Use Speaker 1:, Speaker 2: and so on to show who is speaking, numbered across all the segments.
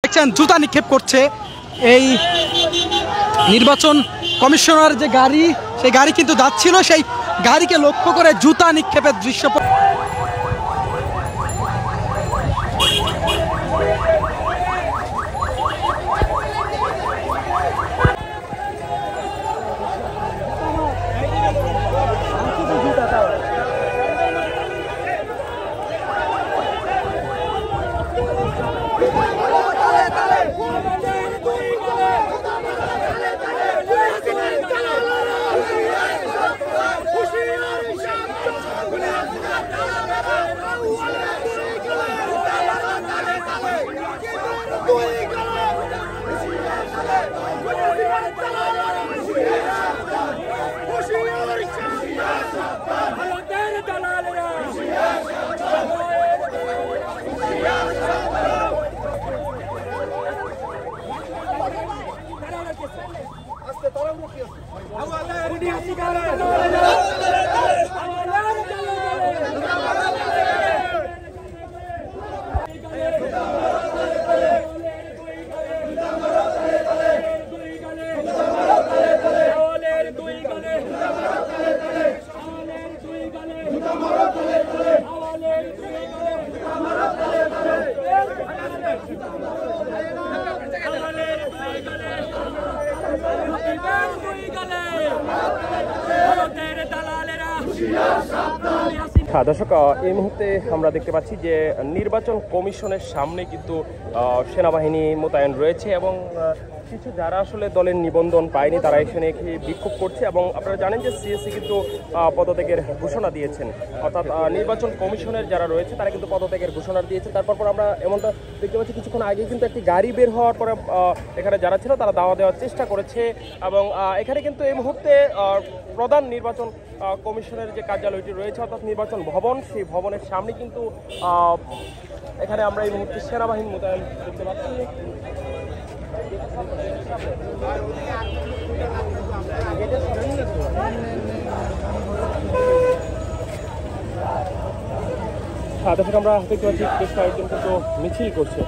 Speaker 1: দেখছেন জুতা নিক্ষেপ করছে এই নির্বাচন কমিশনার যে গাড়ি, সেই গাড়ি কিন্তু যাচ্ছিল, সেই গাড়িকে লক্ষ্য করে জুতা নিক্ষেপের দৃশ্য।
Speaker 2: দর্শক, এই মুহূর্তে আমরা দেখতে পাচ্ছি যে নির্বাচন কমিশনের সামনে কিন্তু সেনাবাহিনী মোতায়েন রয়েছে এবং কিছু যারা আসলে দলের নিবন্ধন পায়নি তারা এখানে বিক্ষোভ করছে এবং আপনারা জানেন যে সিএসসি কিন্তু পদত্যাগের ঘোষণা দিয়েছেন, অর্থাৎ নির্বাচন কমিশনের যারা রয়েছে তারা কিন্তু পদত্যাগের ঘোষণা দিয়েছে। তারপর আমরা এমনটা দেখতে পাচ্ছি কিছুক্ষণ আগে কিন্তু একটি গাড়ি বের হওয়ার পরে এখানে যারা ছিল তারা দাওয়া দেওয়ার চেষ্টা করেছে এবং এখানে কিন্তু এই মুহূর্তে প্রধান নির্বাচন কমিশনের যে কার্যালয়টি রয়েছে অর্থাৎ নির্বাচন ভবন, সেই ভবনের সামনে কিন্তু এখানে আমরা এই মুহূর্তে সেনাবাহিনী মোতায়েন দেখতে পাচ্ছি। দর্শক, আমরা দেখতে পাচ্ছি বেশ কয়েকজন কিন্তু মিছিল করছে।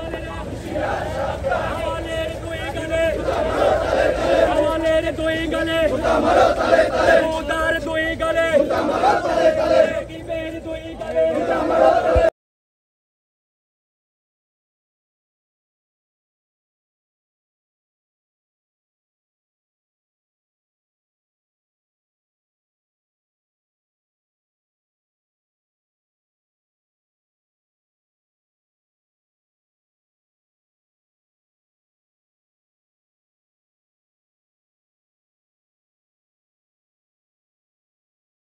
Speaker 2: দুই গালে